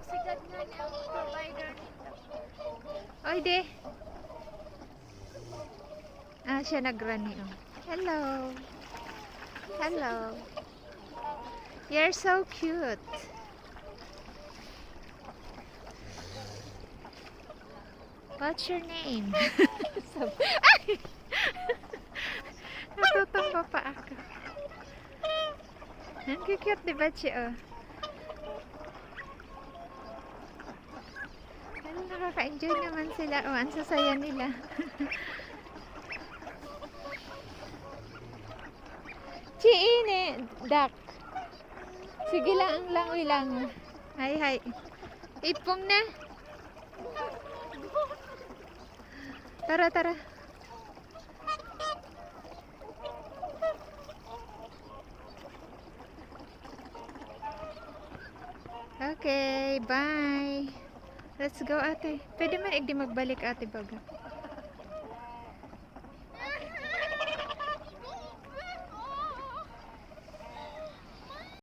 Sigat nga niya ang provider nito. Oy, de. Ah, siya nagrani. Oh. Hello. Hello. You're so cute. What's your name? Ay! Natutumba pa ako. Ang cute, diba, Chi? Oh. Ano, nakaka-enjoy naman sila. Oh, ang sasaya nila. Chi, ini, duck. Sige lang, langoy lang. Hay, hay. Ipong na. Tara, tara. Okay, bye. Let's go, ate. Pwede man, di magbalik, ate, baga.